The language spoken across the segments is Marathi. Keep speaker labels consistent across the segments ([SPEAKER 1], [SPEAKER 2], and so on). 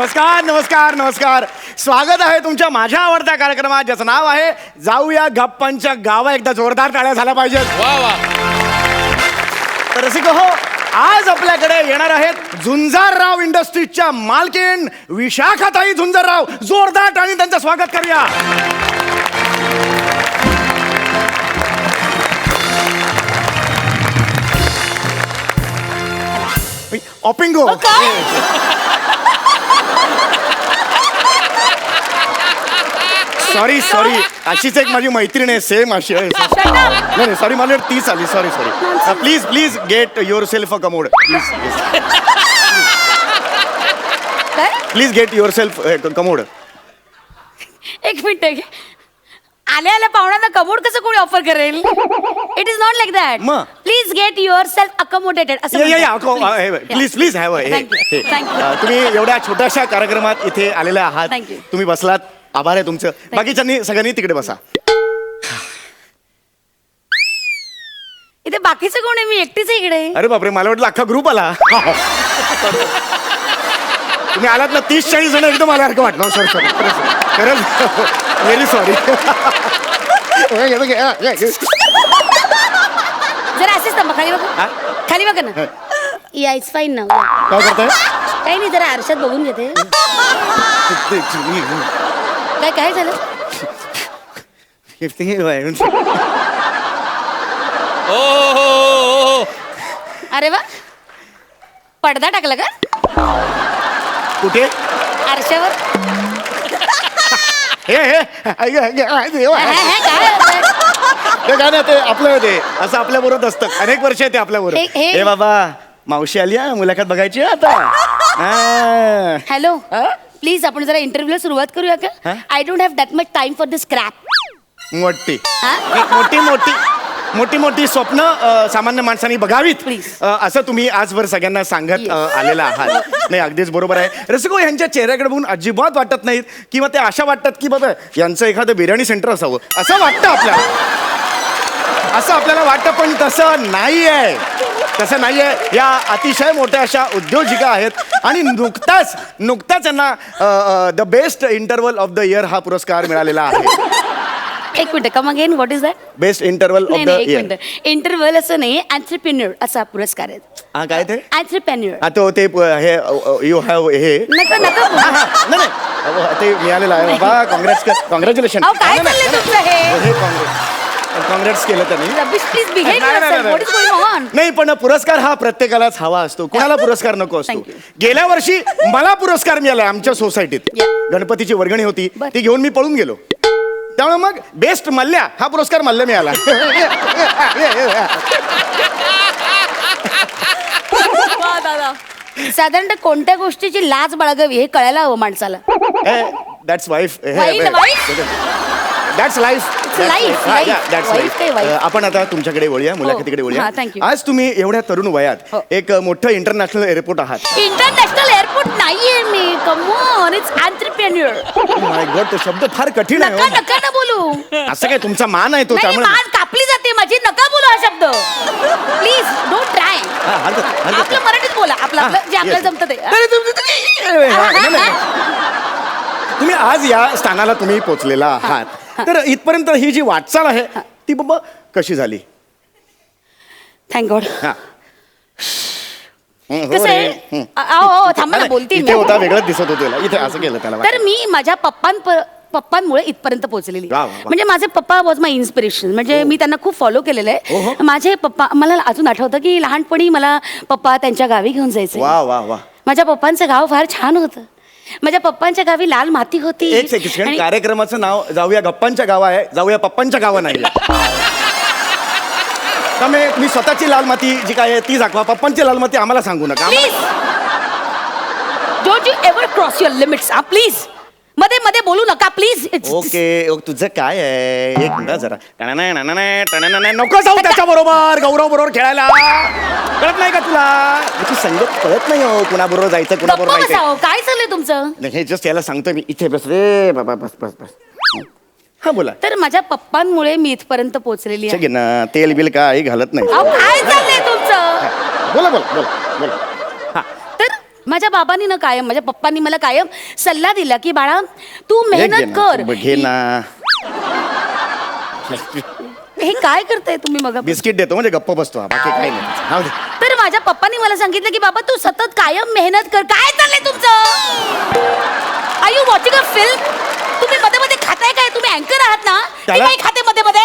[SPEAKER 1] नमस्कार नमस्कार नमस्कार. स्वागत आहे तुमच्या माझ्या आवडत्या कार्यक्रमात, ज्याचं नाव आहे जाऊया गप्पांच्या गावा. एकदा जोरदार टाळ्या झाल्या पाहिजेत.
[SPEAKER 2] वा वा.
[SPEAKER 1] तर रसिको हो, आज आपल्याकडे येणार आहेत झुंजारराव इंडस्ट्रीजच्या मालकीण विशाखाताई झुंजारराव. जोरदार टाळी त्यांचं स्वागत करूया. ऑपिंगो. सॉरी सॉरी, अशीच एक माझी मैत्रीण आहे, सेम अशी आहे. नाही सॉरी, मला तीच आली. Sorry sorry. Please please get your self a commode. Please get your self commode.
[SPEAKER 3] एक मिनिट, आल्या आल्या पाहुण्यांना कमोड कसं कोणी ऑफर करेल? It is not like that.
[SPEAKER 1] मग?
[SPEAKER 3] Please get your self accommodated असं
[SPEAKER 1] प्लीज प्लीज हॅव. तुम्ही एवढ्या छोट्याशा कार्यक्रमात इथे आलेल्या आहात.
[SPEAKER 3] Thank you.
[SPEAKER 1] तुम्ही बसलात, आभार आहे तुमचं. बाकीच्यांनी सगळ्यांनी तिकडे बसा.
[SPEAKER 3] इथे बाकीचं कोण आहे? मी एकटीच आहे इकडे.
[SPEAKER 1] अरे बापरे, मला वाटलं अख्खा ग्रुप आला. तुम्ही आलात ना, 30-40 जण एकदम आल्यासारखं वाटलं. सॉरी सॉरी, खरंच व्हेरी सॉरी.
[SPEAKER 3] जरा असेच थांबा, खाली बघा. खाली बघा ना. या इट्स फाईन ना.
[SPEAKER 1] काय करताय?
[SPEAKER 3] काही नाही, जरा आरशात बघून घेते. काय काय झालं?
[SPEAKER 2] ओ
[SPEAKER 3] अरे वा, पडदा टाकला का
[SPEAKER 1] कुठे?
[SPEAKER 3] आरशावर?
[SPEAKER 1] हे हे
[SPEAKER 3] काय होतंय?
[SPEAKER 1] ते काय नाही, ते आपलं ते असं आपल्या बरोबर असतं. अनेक वर्ष आहे ते आपल्या बरोबर. हे बाबा, मावशी आली हा, मुलाखत बघायची आता.
[SPEAKER 3] हॅलो, प्लीज आपण जरा इंटरव्ह्यूला सुरुवात करूया का? I don't have that much time for this crap.
[SPEAKER 1] मोठी मोठी मोठी मोठी मोठी स्वप्न सामान्य माणसांनी बघावीत,
[SPEAKER 3] Please.
[SPEAKER 1] असं तुम्ही आजवर सगळ्यांना सांगत आलेला आहात. नाही, अगदीच बरोबर आहे. रसिको, यांच्या चेहऱ्याकडे बघून अजिबात वाटत नाहीत किंवा ते अशा वाटतात की बाबा यांचं एखादं बिर्याणी सेंटर असावं असं वाटतं आपल्याला. असं आपल्याला वाटतं, पण तसं नाही आहे. तसं नाही आहे. या अतिशय मोठ्या अशा उद्योजिका आहेत आणि नुकताच यांना the best interval of the year हा पुरस्कार मिळालेला आहे.
[SPEAKER 3] एक minute, come again, what is that?
[SPEAKER 1] Best interval of the
[SPEAKER 3] एक
[SPEAKER 1] इयर.
[SPEAKER 3] मिनिट, इंटरव्हल असं नाही, एंटरप्रेन्युअर असा पुरस्कार आहे.
[SPEAKER 1] हा, काय ते?
[SPEAKER 3] एंटरप्रेन्युअर.
[SPEAKER 1] तो ते हे यू हॅव हे
[SPEAKER 3] नका नका.
[SPEAKER 1] नाही ते मिळालेलं आहे बाबा. कॉंग्रॅच्युलेशन.
[SPEAKER 3] काय चाललंय तुमचं हे?
[SPEAKER 1] काँग्रेट्स केलं त्यांनी.
[SPEAKER 3] Please behave yourself. What is going on?
[SPEAKER 1] नाही, पण पुरस्कार हा प्रत्येकालाच हवा असतो. कुणाला पुरस्कार नको असतो.
[SPEAKER 3] Thank you.
[SPEAKER 1] गेल्या वर्षी मला पुरस्कार मिळाला आमच्या सोसायटीत. गणपतीची वर्गणी होती, ती घेऊन मी पळून गेलो. त्यामुळे मग बेस्ट मल्ल्या हा पुरस्कार मल्ल्या मिळाला.
[SPEAKER 3] साधारणतः कोणत्या गोष्टीची लाज बाळगावी हे कळायला हवं माणसाला.
[SPEAKER 1] That's wife. That's life.
[SPEAKER 3] life.
[SPEAKER 1] That's
[SPEAKER 3] Wife काय
[SPEAKER 1] लाईफ.
[SPEAKER 3] wife?
[SPEAKER 1] आपण आता तुमच्याकडे वळूया, मुलाखतीकडे वळूया.
[SPEAKER 3] thank you.
[SPEAKER 1] आज तुम्ही एवढ्या तरुण वयात एक मोठं इंटरनॅशनल एअरपोर्ट आहात.
[SPEAKER 3] इंटरनॅशनल एअरपोर्ट नाहीये मी. Come on, it's entrepreneur.
[SPEAKER 1] My god, तो शब्द फार कठीण
[SPEAKER 3] नका
[SPEAKER 1] आहे.
[SPEAKER 3] नका ना बोलू.
[SPEAKER 1] असं काय, तुमचा मान आहे तो,
[SPEAKER 3] नाही,
[SPEAKER 1] त्यामुळे
[SPEAKER 3] मान कापली जाते माझी. नका बोलू हा शब्द. Please don't try. आपलं मराठीत बोला. आपलं जे आपल्याला जमतं ते.
[SPEAKER 1] तुम्ही आज या स्थानाला तुम्ही पोहोचलेला आहात, तर इथपर्यंत ही जी वाटचाल आहे ती बाबा कशी झाली?
[SPEAKER 3] Thank God.
[SPEAKER 1] कसं
[SPEAKER 3] कसं आहे, थांबा ना, बोलते मी.
[SPEAKER 1] होता वेगळंच दिसत होतं. इथे असं केलं त्याला.
[SPEAKER 3] तर मी माझ्या पप्पांमुळे इथपर्यंत पोहोचलेली.
[SPEAKER 1] वा, वा.
[SPEAKER 3] म्हणजे माझे पप्पा वॉज माय इन्स्पिरेशन. म्हणजे मी त्यांना खूप फॉलो केलेलं आहे. माझे पप्पा, मला अजून आठवतं की लहानपणी मला पप्पा त्यांच्या गावी घेऊन जायचे.
[SPEAKER 1] वा वा वा.
[SPEAKER 3] माझ्या पप्पांचं गाव फार छान होतं. माझ्या पप्पांच्या गावी लाल माती होती.
[SPEAKER 1] एक सेकंड, कार्यक्रमाचं नाव जाऊया गप्पांच्या गावा आहे, जाऊया पप्पांच्या गावा नाही. त्यामुळे तुम्ही स्वतःची लाल माती जी काय आहे ती दाखवा. पप्पांची लाल माती आम्हाला सांगू नका.
[SPEAKER 3] Please don't you ever cross your limits. Please मध्ये मध्ये बोलू नका प्लीज.
[SPEAKER 1] ओके, तुझं काय आहे? एक मिनिट जरा. नको जाऊ त्याच्या बरोबर, गौरव बरोबर खेळायला. कळत नाही का तुला? त्याची संगत कळत नाही हो, कुणाबरोबर जायचं कुणाबरोबर जायचं.
[SPEAKER 3] काय चाललंय तुमचं?
[SPEAKER 1] हे जस्ट याला सांगतोय मी. इथे बस रे बाबा, बस बस बस. हा बोला.
[SPEAKER 3] तर माझ्या पप्पांमुळे मी इथपर्यंत पोहोचलेली आहे.
[SPEAKER 1] ना, तेल बिल काही घालत नाही.
[SPEAKER 3] काय चाललंय तुमचं?
[SPEAKER 1] बोला बोला बोला बोला.
[SPEAKER 3] तर माझ्या बाबांनी ना कायम, माझ्या पप्पांनी मला कायम सल्ला दिला की बाळा तू मेहनत कर.
[SPEAKER 1] घे ना,
[SPEAKER 3] हे काय करताय तुम्ही? मग
[SPEAKER 1] बिस्किट देतो म्हणजे गप्प बसतो, बाकी काही नाही. जाऊ दे.
[SPEAKER 3] तर माझ्या पप्पांनी मला सांगितलं की बाबा तू सतत कायम मेहनत कर. काय चाललंय तुमचं? Are you watching a film? तुम्ही मध्ये मध्ये खाताय काय? तुम्ही अँकर आहात ना? ती
[SPEAKER 1] त्याला-
[SPEAKER 3] बाई खाते मध्ये मध्ये.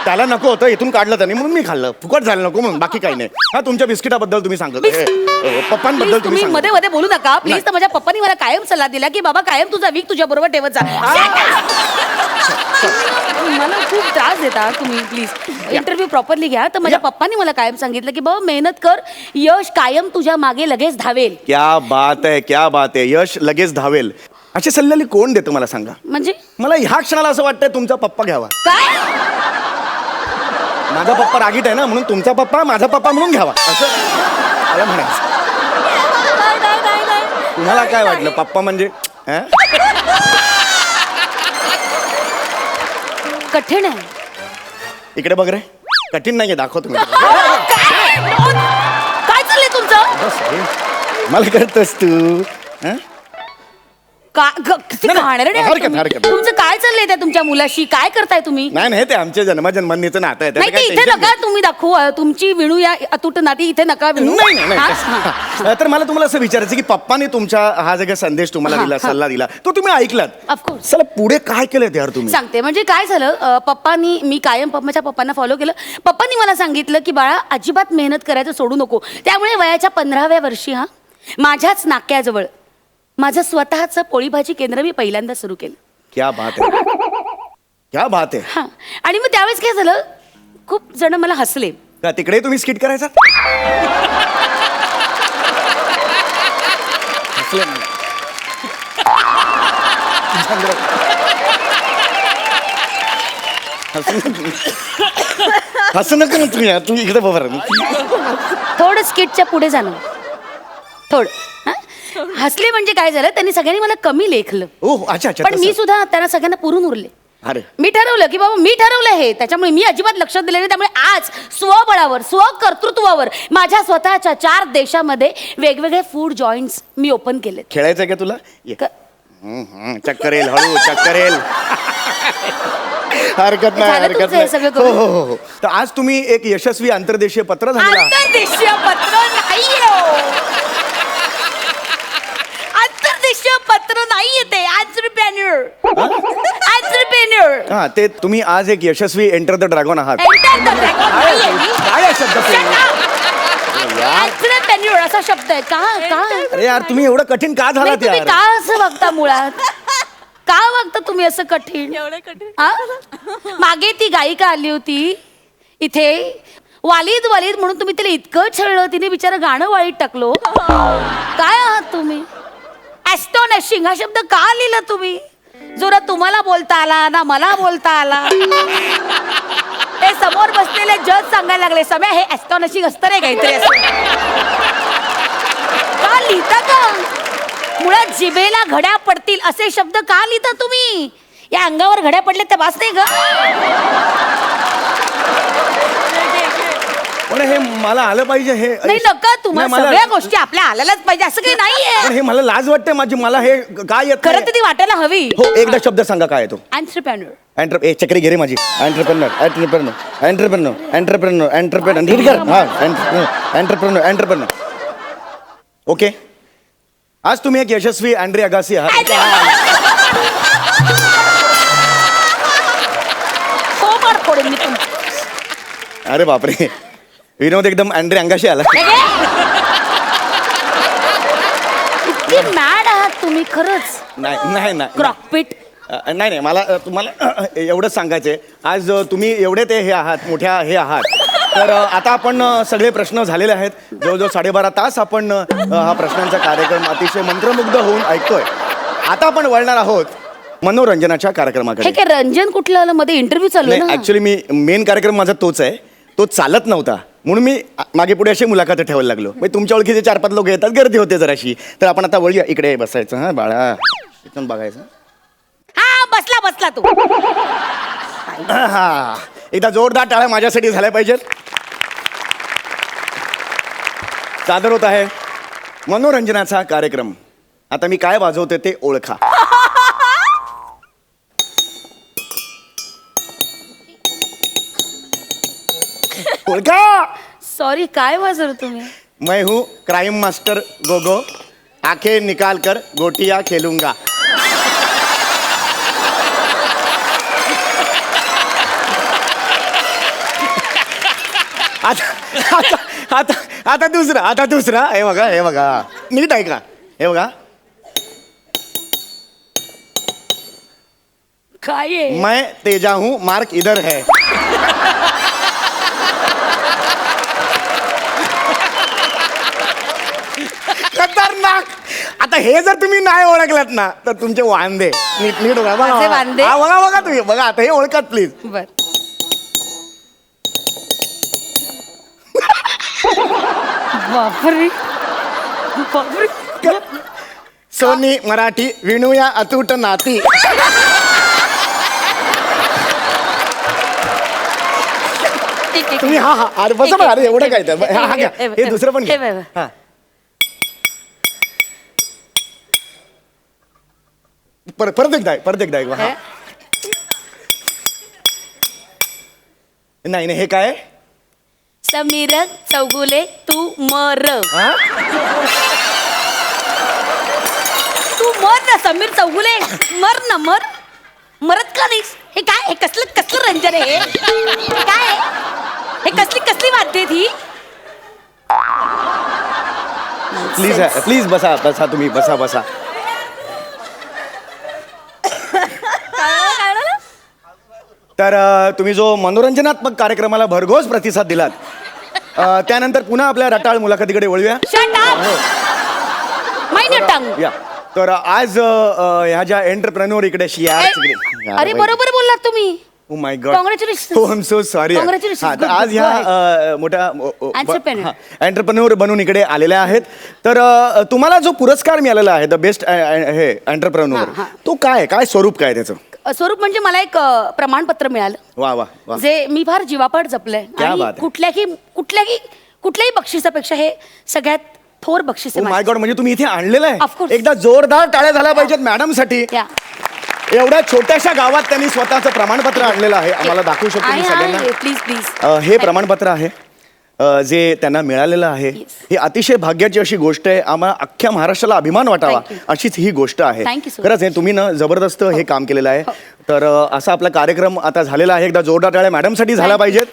[SPEAKER 1] त्याला नको होतं, इथून काढलं त्याने म्हणून मी खाल्लं. फुकट झालं नको म्हणून, बाकी काही नाही. हा, तुमच्या बिस्किटाबद्दल तुम्ही सांगत पप्पांबद्दल
[SPEAKER 3] Please,
[SPEAKER 1] तुम्ही
[SPEAKER 3] तुम्ही
[SPEAKER 1] सांगत.
[SPEAKER 3] मध्ये मध्ये बोलू नका प्लीज.
[SPEAKER 1] नाही.
[SPEAKER 3] तर माझ्या पप्पांनी मला कायम सल्ला दिला की बाबा कायम तुझा वीक तुझ्या बरोबर ठेवत जा. मला खूप त्रास देता तुम्ही. प्लीज इंटरव्ह्यू प्रॉपरली घ्या. तर माझ्या पप्पांनी मला कायम सांगितलं की बाबा मेहनत कर, यश कायम तुझ्या मागे लगेच धावेल.
[SPEAKER 1] क्या बात आहे, क्या बात आहे. यश लगेच धावेल. अशी सल्ल्याली कोण देतं मला सांगा?
[SPEAKER 3] म्हणजे
[SPEAKER 1] मला ह्या क्षणाला असं वाटतंय तुमचा पप्पा घ्यावा.
[SPEAKER 3] काय?
[SPEAKER 1] माझा पप्पा रागीट आहे ना, म्हणून तुमचा पप्पा माझा पप्पा म्हणून घ्यावा असं मला म्हणायचं. तुम्हाला काय वाटलं पप्पा म्हणजे हं?
[SPEAKER 3] कठीण आहे.
[SPEAKER 1] इकडे बघ रे, कठीण नाहीये, दाखवतो मी.
[SPEAKER 3] काय चाललंय तुमचं?
[SPEAKER 1] बस रे. मला करतोस तू हं?
[SPEAKER 3] हरकत
[SPEAKER 1] हरकत नाही.
[SPEAKER 3] तुमचं काय चाललंय त्या तुमच्या मुलाशी? काय करताय तुम्ही?
[SPEAKER 1] नाही नाही, ते आमच्या जन्मजन्मांनीचं नातं आहे. त्याचं
[SPEAKER 3] नाही ते
[SPEAKER 1] काही
[SPEAKER 3] इथे
[SPEAKER 1] tension
[SPEAKER 3] नका तुम्ही दाखवू. तुमची विणू या अतूट नाती इथे नका विणू.
[SPEAKER 1] नाही नाही
[SPEAKER 3] हा?
[SPEAKER 1] नाही. तर मला तुम्हाला असं विचारायचं की पप्पाने तुमच्या हा जो काही संदेश तुम्हाला
[SPEAKER 3] हा,
[SPEAKER 1] दिला,
[SPEAKER 3] हा.
[SPEAKER 1] सल्ला दिला, तो तुम्ही ऐकलात.
[SPEAKER 3] Of course.
[SPEAKER 1] चला पुढे काय केलं यार तुम्ही?
[SPEAKER 3] सांगते. म्हणजे काय झालं, पप्पांनी, मी कायम माझ्या पप्पांना फॉलो केलं. पप्पांनी मला सांगितलं की बाळा अजिबात मेहनत करायचं सोडू नको. त्यामुळे वयाच्या 15व्या वर्षी माझ्याच नाक्याजवळ माझं स्वतःचं पोळी भाजी केंद्र मी पहिल्यांदा सुरू केलं.
[SPEAKER 1] क्या बात आहे, क्या बात आहे.
[SPEAKER 3] हा. आणि मग त्यावेळेस काय झालं, खूप जण मला हसले.
[SPEAKER 1] का तिकडे तुम्ही स्किट करायचा? हसले नाही. हसू नका ना तुम्ही, तू इकडे बघा.
[SPEAKER 3] थोडं स्किटच्या पुढे जाणं, थोडं. हा? हसले म्हणजे काय झालं, त्यांनी सगळ्यांनी मला कमी लेखलं.
[SPEAKER 1] ओ अच्छा अच्छा.
[SPEAKER 3] पण मी
[SPEAKER 1] तसं.
[SPEAKER 3] सुद्धा त्यांना सगळ्यांना पुरून उरले.
[SPEAKER 1] अरे
[SPEAKER 3] मी ठरवलं की बाबा मी ठरवलं हे, त्याच्यामुळे मी अजिबात लक्ष दिलं नाही. त्यामुळे आज स्वबळावर, स्वकर्तृत्वावर माझ्या स्वतःच्या 4 देशामध्ये वेगवेगळे फूड जॉईंट्स मी ओपन केले.
[SPEAKER 1] खेळायचंय का तुला? ये. चक्कर येईल, हळू चक्कर येईल. हरकत नाही,
[SPEAKER 3] झालं
[SPEAKER 1] हरकत
[SPEAKER 3] तुमचं हे
[SPEAKER 1] नाही.
[SPEAKER 3] सगळं
[SPEAKER 1] हो
[SPEAKER 3] करून?
[SPEAKER 1] हो हो हो. तर आज तुम्ही एक यशस्वी आंतरदेशीय पत्र झालेला आहात.
[SPEAKER 3] आंतरदेशीय पत्र नाहीये. आंतरदेशीय पत्र नाहीये ते. एंटरप्रेन्योर.
[SPEAKER 1] हा, ते तुम्ही आज एक यशस्वी एंटर द ड्रॅगन आहात.
[SPEAKER 3] एंटर द ड्रॅगन नाहीये मी.
[SPEAKER 1] काय आहे शब्द प्रयोग?
[SPEAKER 3] एंटरप्रेन्योर असा शब्द आहे. का
[SPEAKER 1] अरे यार, तुम्ही एवढं कठीण का झालात
[SPEAKER 3] तुम्ही
[SPEAKER 1] यार?
[SPEAKER 3] का असं बघता मुळात? का वागता तुम्ही असं कठीण? आ? मागे ती गायिका आली होती इथे, वालीद वालीद म्हणून तुम्ही तिला इतकं छळलं, तिने बिचारा गाणं वाळीत टाकलो. काय आहात तुम्ही? ॲस्टॉनिशिंग हा शब्द का लिहिला तुम्ही? जो ना तुम्हाला बोलता आला ना मला बोलता आला. ते समोर बसलेले जज सांगायला लागले, सम्या हे ॲस्टॉनिशिंग असतं रे काहीतरी असं. का लिहिता का? मुळात जिभेला घड्या पडतील असे शब्द का लिहिता तुम्ही? या अंगावर घड्या पडल्या त्या वाच नाही ग?
[SPEAKER 1] पण हे मला आलं पाहिजे हे.
[SPEAKER 3] नाही नका, तुम्हाला
[SPEAKER 1] नाही, मला-
[SPEAKER 3] सगळ्या गोष्टी आपल्या आल्यालाच पाहिजे असं काही
[SPEAKER 1] पण
[SPEAKER 3] नाहीये.
[SPEAKER 1] हे मला लाज वाटते माझी. मला हे काय येत
[SPEAKER 3] खरं
[SPEAKER 1] नाही.
[SPEAKER 3] तर ती वाटायला हवी.
[SPEAKER 1] हो, एकदा शब्द सांगा, काय आहे तो?
[SPEAKER 3] एंटरप्रेन्योर.
[SPEAKER 1] चक्री घे रे माझी. Entrepreneur entrepreneur entrepreneur entrepreneur entrepreneur read कर. हा, एंटरप्रेन्योर एंटरप्रेन्योर. ओके, आज तुम्ही एक यशस्वी अँड्री अगासी आहात.
[SPEAKER 3] सोमवार फोडेन मी तुमचं.
[SPEAKER 1] अरे बापरे, विनोद एकदम अँड्री अंगाशी आला.
[SPEAKER 3] इतकी मॅड आहात तुम्ही खरंच.
[SPEAKER 1] नाही नाही नाही
[SPEAKER 3] क्रॉकपिट.
[SPEAKER 1] नाही नाही, मला तुम्हाला एवढंच सांगायचंय. आज तुम्ही एवढे ते हे आहात, मोठ्या हे आहात. तर आता आपण सगळे प्रश्न झालेले आहेत. जवळजवळ 12.5 तास आपण हा प्रश्नांचा कार्यक्रम अतिशय मंत्रमुग्ध होऊन ऐकतोय. आता आपण वळणार आहोत मनोरंजनाच्या कार्यक्रमाकडे.
[SPEAKER 3] हे काय रंजन कुठलं आलं मध्ये? इंटरव्ह्यू चालू आहे
[SPEAKER 1] नाही,
[SPEAKER 3] ना?
[SPEAKER 1] ऍक्च्युली मी मेन कार्यक्रम माझा तोच आहे. तो चालत नव्हता म्हणून मी मागे पुढे अशी मुलाखत ठेवायला लागलो. म्हणजे तुमच्या ओळखीचे 4-5 लोक येतात, गर्दी होते जराशी. तर आपण आता वळूया, इकडे बसायचं. हा बाळा, इथून बघायचं.
[SPEAKER 3] हा बसला बसला तू.
[SPEAKER 1] हा, एकदा जोरदार टाळ्या माझ्यासाठी झाल्या पाहिजेत. सादर होत आहे मनोरंजनाचा कार्यक्रम. आता मी काय वाजवते ते ओळखा. ओळखा.
[SPEAKER 3] सॉरी, काय वाजवलं तुम्ही?
[SPEAKER 1] मैं हूँ क्राइम मास्टर गोगो, आंखें निकाल कर गोटियां खेलूंगा. आता आता आता आता दुसरा हे बघा नीट ऐका. हे बघा,
[SPEAKER 3] काय आहे?
[SPEAKER 1] मैं तेजा हूँ, मार्क इधर है. खतरनाक. आता हे जर तुम्ही नाही ओळखलात ना तर तुमचे वांदे. नीट बघा.
[SPEAKER 3] माझे वांदे?
[SPEAKER 1] बघा तुम्ही बघा. आता हे ओळखात प्लीज.
[SPEAKER 3] बर. बापरे बापरे.
[SPEAKER 1] सोनी मराठी विणूया अतूट नाती.
[SPEAKER 3] ठीक आहे.
[SPEAKER 1] तुम्ही हा अरे बसा बघा. अरे एवढं काय तर हा घ्या. हे दुसरं पण घ्या.
[SPEAKER 3] हे बघ.
[SPEAKER 1] हा. परत एकदा एक हा. नाही हे काय आहे?
[SPEAKER 3] समीर चौगुले तू मर.
[SPEAKER 1] हा?
[SPEAKER 3] तू मर ना समीर चौगुले. मर मरत का नाहीस? हे काय? हे कसलं रंजन आहे हे? काय आहे? हे कसली वाद्य ती?
[SPEAKER 1] प्लीज बसा तुम्ही बसा. तर तुम्ही जो मनोरंजनात्मक कार्यक्रमाला भरघोस प्रतिसाद दिलात, त्यानंतर पुन्हा आपल्या रटाळ मुलाखतीकडे वळूया.
[SPEAKER 3] Shut up. Mind your tongue.
[SPEAKER 1] या तर आज ह्या ज्या एंटरप्रेन्योर इकडे
[SPEAKER 3] अरे बरोबर बोललात तुम्ही.
[SPEAKER 1] Oh my God.
[SPEAKER 3] Congratulations.
[SPEAKER 1] हो, I am so sorry.
[SPEAKER 3] Congratulations.
[SPEAKER 1] तर आज ह्या मोठ्या
[SPEAKER 3] Entrepreneur.
[SPEAKER 1] एंटरप्रेन्योर बनून इकडे आलेल्या आहेत. तर तुम्हाला जो पुरस्कार मिळालेला आहे द बेस्ट हे एंटरप्रेन्योर, तो काय स्वरूप काय त्याचं?
[SPEAKER 3] स्वरूप म्हणजे मला एक प्रमाणपत्र मिळालं.
[SPEAKER 1] वा.
[SPEAKER 3] जे मी फार जीवापाड जपलंय.
[SPEAKER 1] क्या
[SPEAKER 3] आणि
[SPEAKER 1] बात आहे.
[SPEAKER 3] कुठल्याही बक्षिसापेक्षा हे सगळ्यात थोर बक्षीस
[SPEAKER 1] ओ माय गॉड. म्हणजे तुम्ही इथे आणलेलं
[SPEAKER 3] Of
[SPEAKER 1] आहे.
[SPEAKER 3] course.
[SPEAKER 1] एकदा जोरदार टाळ्या झाल्या पाहिजेत मॅडम साठी.
[SPEAKER 3] या.
[SPEAKER 1] एवढ्या छोट्याशा गावात त्यांनी स्वतःचं प्रमाणपत्र आणलेलं आहे. आम्हाला दाखवू शकतो मी सगळ्यांना.
[SPEAKER 3] प्लीज.
[SPEAKER 1] हे प्रमाणपत्र आहे जे त्यांना मिळालेलं आहे. ही अतिशय भाग्याची अशी गोष्ट आहे. आम्हाला अख्ख्या महाराष्ट्राला अभिमान वाटावा
[SPEAKER 3] Thank you.
[SPEAKER 1] अशीच ही गोष्ट आहे.
[SPEAKER 3] Thank you so
[SPEAKER 1] खरंच आहे. तुम्ही ना जबरदस्त हे काम केलेलं आहे. तर असा आपला कार्यक्रम आता झालेला आहे. एकदा जोरदार टाळ्या मॅडम साठी झाला पाहिजेत.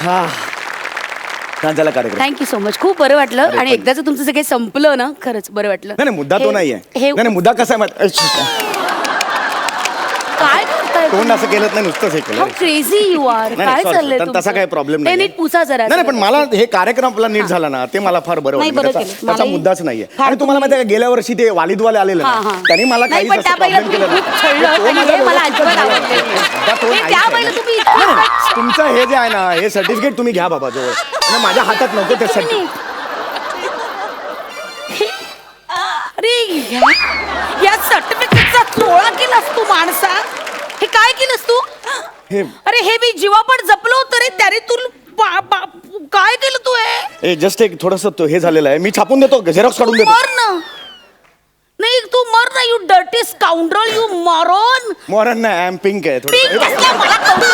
[SPEAKER 1] हा छान झाला कार्यक्रम.
[SPEAKER 3] Thank you so much. खूप बरं वाटलं. आणि एकदाच तुमचं सगळं संपलं ना, खरंच बरं वाटलं.
[SPEAKER 1] नाही मुद्दा तो नाहीये. नाही मुद्दा कसा आहे
[SPEAKER 3] काय करताय
[SPEAKER 1] कोण असं केलं नाही, नुसतंच हे केलं.
[SPEAKER 3] Crazy you are. काय चाललंय तुमचं?
[SPEAKER 1] तसा काही प्रॉब्लेम नाही.
[SPEAKER 3] नीट पुसा जरा.
[SPEAKER 1] नाही पण मला हे कार्यक्रम आपला नीट झाला ना ते मला फार बरं
[SPEAKER 3] नाही,
[SPEAKER 1] वाटलं.
[SPEAKER 3] बरं
[SPEAKER 1] त्याचा
[SPEAKER 3] केलं.
[SPEAKER 1] त्याचा
[SPEAKER 3] मलाही
[SPEAKER 1] मुद्दाच नाहीये.
[SPEAKER 3] फार
[SPEAKER 1] आणि तुम्हाला माहिती आहे का, गेल्या वर्षी ते वालिदवाले आलेले ना, त्यांनी मला
[SPEAKER 3] नाही,
[SPEAKER 1] काही
[SPEAKER 3] पण त्या बाईला तुम्ही खूप छळलं आणि हे मला अजिबात आवडलं नाही. त्या बाईला तुम्ही इतकं-
[SPEAKER 1] तुमचं हे जे आहे ना हे सर्टिफिकेट तुम्ही घ्या बाबा जवळ. नाही, माझ्या हातात नको ते सर्टिफिकेट.
[SPEAKER 3] अरे या सर्टिफिकेटचा चोळा केलास तू माणसा. हे काय केलंस तू? अरे हे मी जीवापड जपलो होतं रे. त्याने तू काय केलं तू? हे
[SPEAKER 1] जस्ट एक थोडस हे झालेलं आहे. मी छापून देतो, झेरॉक्स काढून देतो.
[SPEAKER 3] मर ना. नाही तू मर ना. You dirty scoundrel. You moron.
[SPEAKER 1] Mohan नाही, आय एम पिंक आहे थोडं.
[SPEAKER 3] पिंक असला मला कौतुक